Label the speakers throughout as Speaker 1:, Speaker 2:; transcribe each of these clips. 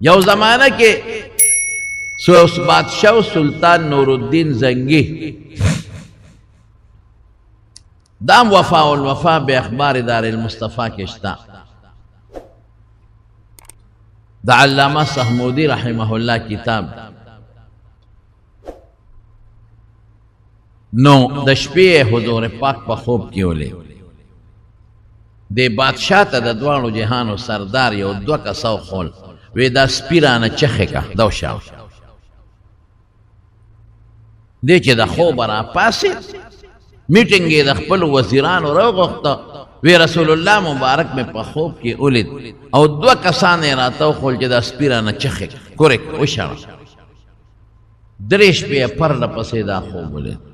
Speaker 1: یو زمانہ کے بادشاہ سلطان نور الدین زنگی دام وفا الوفا بے اخبار دار المصطفیٰ کشتا دا علامہ سحمودی رحمہ اللہ کتاب نو د شپې حضور پاک په خوب کې ولې د بادشاہ ته د دوانو جهانو سردار یو دوه کسو خول وې دا سپیرانه چخه کا دا شاو دې چې د خوب را پاسې میټینګ یې د خپل وزیرانو راغوښته وی رسول الله مبارک مې په خوب کې ولید او دوه کسان یې راته خول چې دا سپیرانه چخه کورک وشاو درې شپې پرله پسې دا خوب ولید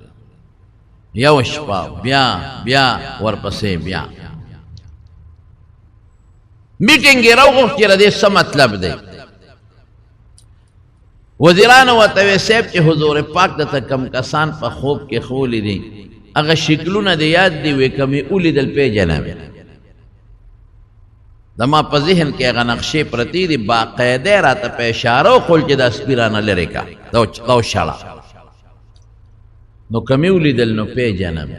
Speaker 1: یو شپه بیا ورپسې بیا میټینګ یې راوغوښت چې د دې څه مطلب دی وزیرانو ورته ویې صاحب چې حضور پاک درته کم کسان په خوب کې خولی دي هغه شکلونه دې یاد دي وی که مې ولیدل پیژنم زما په ذهن کې هغه نقشې پرتې دي باقاعده راته په اشاره وښول چې دا سپیرانه لرې کا دا وشړه نو کمی ولیدل نو پیژنم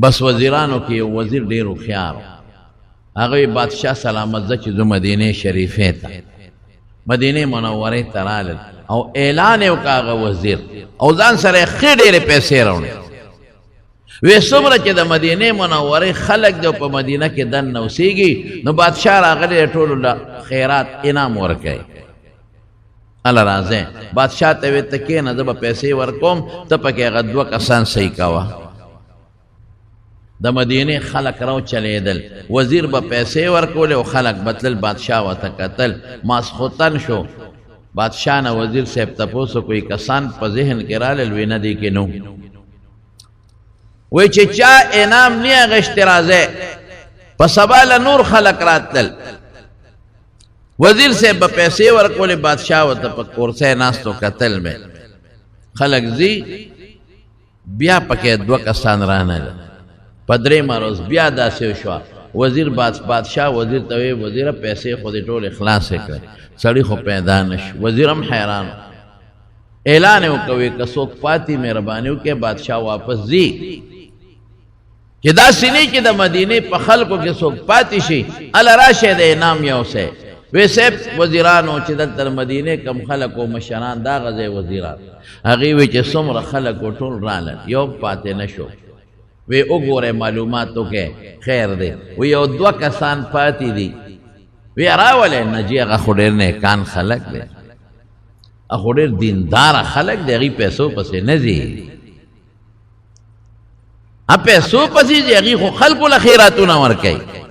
Speaker 1: بس وزیرانو کې یو وزیر ډېر هوښیار هغه بادشاه سلامت زه چې زه مدینې شریفې ته مدینې منورې ته رالل او اعلان یې وکړ هغه وزیر او ځان سره یې ښې ډېرې پیسې راوړې وی څومره چې د مدینې منورې خلک دی په مدینه کې دننه اوسېږي نو بادشاه راغلی ټولو له خیرات انعام ورکوي الله راځه بادشاہ ته وی ته کېنه زه به پیسې ورکوم ته پکې هغه دوه کسان صحیح کوه د مدینې خلک راو چلیدل وزیر به پیسې ورکولې او خلک بتلل بادشاہ ورته کتل ماسخوتن شو بادشاہ نه وزیر صاحب تپوس کوئی کسان په ذهن کې رالل وی نه دی کې نو وی چې چا انعام نه اخیستی راځه په سبا له نور خلک راتلل وزیر صاحب به پیسې ورکولې بادشاہ ورته په کورسۍ ناستو کتل مې خلک ځي بیا پکې دوه کسان رانل په درېیمه ورځ بیا داسې شوه وزیر بادشاہ وزیر ته وی وزیره پیسې خو دې ټولې خلاصې کړې سړي خو پیدا نه شو وزیر هم حیران اعلان یې وکوي که څوک پاتې مهرباني وکړي بادشاہ واپس ځي چې داسې نه چې د مدینې په خلکو کې څوک پاتې شي هله راشئ د انعام یوسئ وی صاحب وزیرانو چې دلته مدینې کم خلک و مشران دا غځی وزیران هغې وی چې څومره خلک و ټول رالل یو پاتې نه شو وی وګورئ معلومات وکړئ خیر دی وی یو دوه کسان پاتې دي وی راولئ نه جي هغه خو ډېر نیکان خلک دی هغه خو ډېر دینداره خلک دی هغې پیسو پسې نه ځي پیسو پسې ځي هغې خو خلکو له خیراتونه ورکوي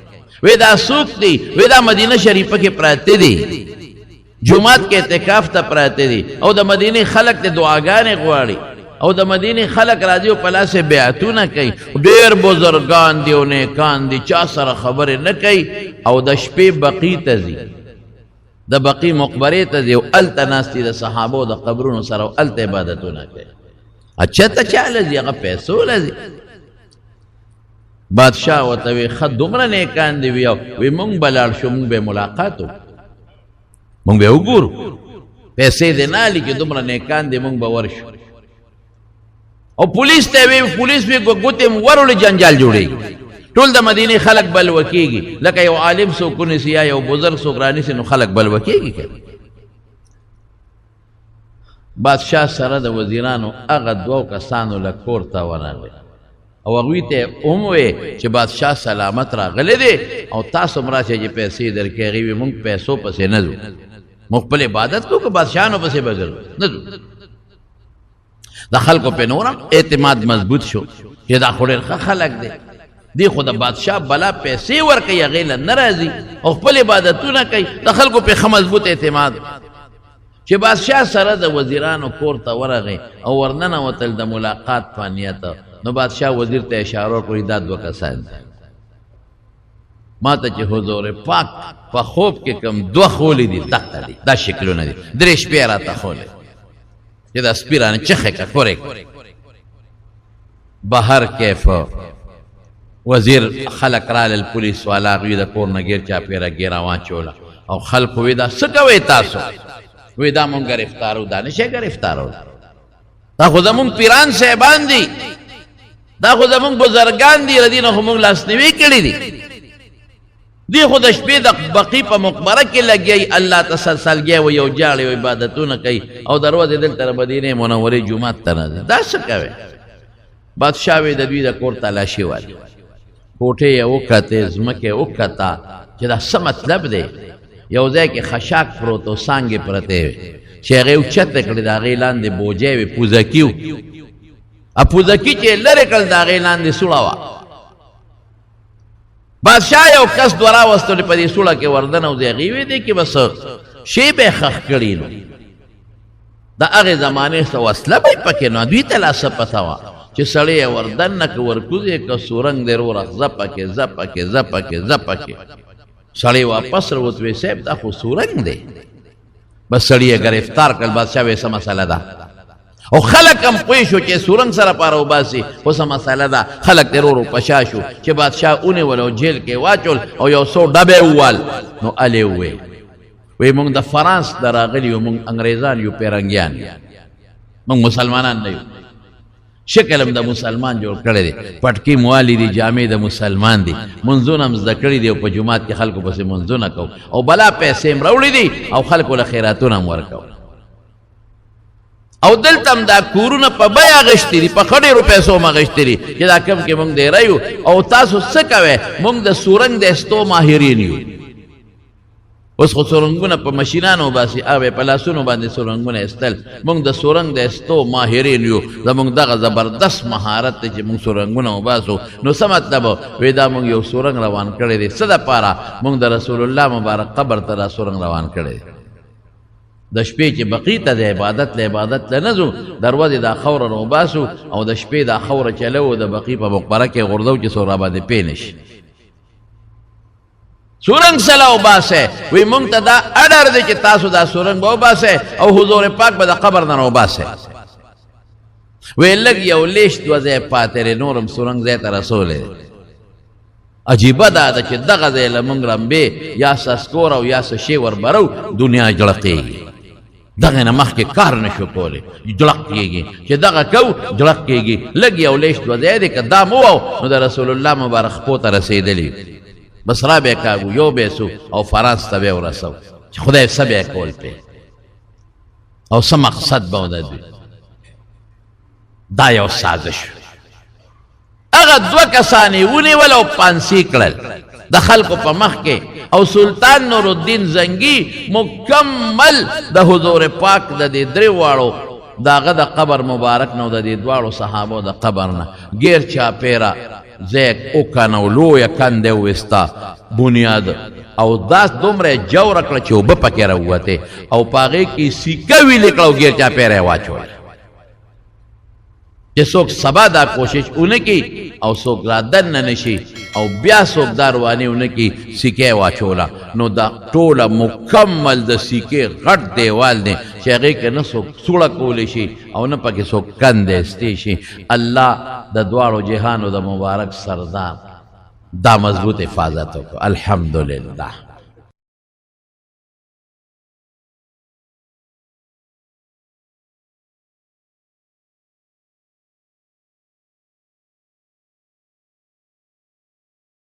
Speaker 1: وی دا سوک دی وی دا مدینه شریفه کې پراته دی جمعات کې اعتکاف ته پراته دی او د مدینه خلق ته دعاګانې غواړي او د مدینه خلق راځي او په لاس بیعتونه کوي ډېر بزرګان دي او نیکان دي چا سره خبرې نه کوي او د شپې بقي ته ځي د بقي مقبرې ته ځي او هلته ناست دي د صحابو د قبرونو سره او هلته عبادتونه کوي اچھا ته چا له ځي هغه پیسو له ځي بادشاہ ورته وی ښه دومره نیکان دي وی مونږ به لاړ شو مونږ به ملاقات وکړو مونږ به وګورو پیسې دې نه هلي چې دومره نیکان دي مونږ به ورشو او پولیس ته وی پولیس به ګوتې وروړي جنجال جوړېږي ټول د مدینې خلک بلوه کېږي لکه یو عالم څوک ونیسي یا یو بزرګ څوک رانیسي نو خلک بلوه کېږي بادشاہ سره د وزیرانو هغه دوو کسانو له کور ته ورغی او هغوی ته هم وی چې بادشاہ سلامت راغلی دی او تاسو هم راشئ چې پیسې درکړي هغې وي مونږ پیسو پسې نه ځو مونږ خپل عبادت کوو که بادشاهانو پسې به ګرځو نه ځو د خلکو پې نور هم اعتماد مضبوط شو چې دا خو ډېر ښه خلک دی دی خو د بادشاہ بلا پیسې ورکوي هغې له نه راځي او خپل عبادتونه کوي د خلکو پې ښه مضبوط اعتماد چې بادشاہ سره د وزیرانو کور ته ورغی او ورننوتل د ملاقات په نیت نو بادشاہ وزیر ته اشاره وکړي دا دوه کسان دي ما ته چې حضور پاک په خوب کې کوم دوه خولی دي دقه دي دا شکلونه دي درې شپې راته خولی چې دا سپیرانه چخې که کورې بهر کیف وزیر خلق رالل پولیس والا هغوی د کور نه ګیر چاپېره ګیره واچوله او خلق وی دا سکوي تاسو وی دا مونږ گرفتارو دا نشه گرفتارو دا خو زمونږ پیران صاحبان دي دا خو زمونږ بزرگان دي ردی نه خو مونږ لاسنیوي کړي دي دی خو د شپې د بقی په مقبره کې لګي الله تسلسل گیا و یو جاړي و عبادتونه کوي او دروازه دلته مدینه منوره جمعه ته نه دا څه کوي بادشاہ وی د دوی د کور تلاشي والی کوټه یې وکته زمکه وکتا چې دا څه مطلب دی یو ځای کې خشاک پروت او څنګه پرته چې هغه اوچته کړی دا غی لاندې بوجه وی پوزکیو ا پوزکی چې لره کړل دا غی لاندې سوړاوا بادشاہ یو کس دورا وستل په دې سوړه کې وردن او دی غیوی دی کې بس شی به خخ کړی نو دا هغه زمانه سو وسله به پکې نو دوی ته لاس پتا وا چې سړی وردن نک ورکوځي ک سورنګ دی ور زپکه سړی واپس وروتوي صاحب دا خو سورنګ دی بس سړی گرفتار کړ بادشاہ وې سم مسله ده او خلق هم پوه شو چې سورنګ سره پاره وباسي اوس مسله ده خلق ضرور پشاشو چې بادشاہ اونې ولو جیل کې واچول او یو څو ډبه ووال نو الی وی مونږ د فرانس دراغلی یو مونږ انګریزان یو پیرنګیان مونږ مسلمانان نه یو شکل هم د مسلمان جوړ کړی دی پټکی موالی دی جامع د مسلمان دی منځونه هم زده کړي دی او په جومات کې خلکو پسې منځونه کو او بلا پیسې هم راوړي دي او خلکو له خیراتونه هم ورکو او دلته هم دا کورونه په بیه اخیستي دي په ښه ډېرو پیسو هم اخیستي دي چې دا کم کې مونږ ډېره یو او تاسو څه کوئ مونږ د سورنګ د استو ماهرین یو اوس خو سورنګونه په ماشینانو باسي او په لاسونو باندې سورنګونه استل مونږ د سورنګ د استو ماهرین یو زمونږ دغه زبردست مهارت دی چې مونږ سورنګونه وباسو نو څه مطلب وی دا مونږ یو سورنګ روان کړی دی څه دپاره مونږ د رسول الله مبارک قبر ته دا سورنګ روان کړی دی د شپې چې بقی ته د عبادت له نه ځو دروازې دا خوره راوباسو او د شپې دا خوره چلو د بقی په مقبره کې غورځو چې څو راباندې پې نه شي سورنګ سلا وباسه وی مونږ ته دا اډر دی چې تاسو دا سورنګ به وباسه او حضور پاک به د قبر نه راوباسه وی لږ یو لیش دوه ځای پاتې دی نور هم سورنګ ځای ته رسولی دی عجیبه دا ده چې دغه ځای له مونږ رمبې یا سسکور او یا څه شی وربرو دنیا جړقېږي دغه نه مخکې کار نه شو کولی جړق کېږي چې دغه کو جړق کېږي لږ یو لیش دوه ځای دی که دا مو نو د رسول الله مبارک خپو ته رسېدلي بس را به کاغو یو بیسو او فرانس ته به ورسو چې خدای څه به کول پې او څه مقصد به د دوی دا یو سازش هغه دوه کسان یې ونیول او پانسي کړل د خلکو په مخ کې او سلطان نور الدین زنګي مکمل د حضور پاک د دې درې واړو داغه د قبر مبارک نو د دې دواړو صحابو د قبر نه غیر چاپیره زیک او کنو لویا کنده وستا بنیاد او داس دومره جوړ کړ چې وب پکې راوته او پاغه کې سیکه ویل کړو غیر چا پیره واچو چې څوک سبا دا کوشش اونکی او څوک را دن نه نشي او بیا څوک داروانی اونکی سیکه واچولا نو دا ټوله مکمل د سیکه غټ دیوال دی چې هغه کې نه څوک سوړه کولی شي او نه پکې څوک کنده استی شي الله د دواړو جهانو د مبارک سردار دا مضبوط حفاظت وکړو الحمدلله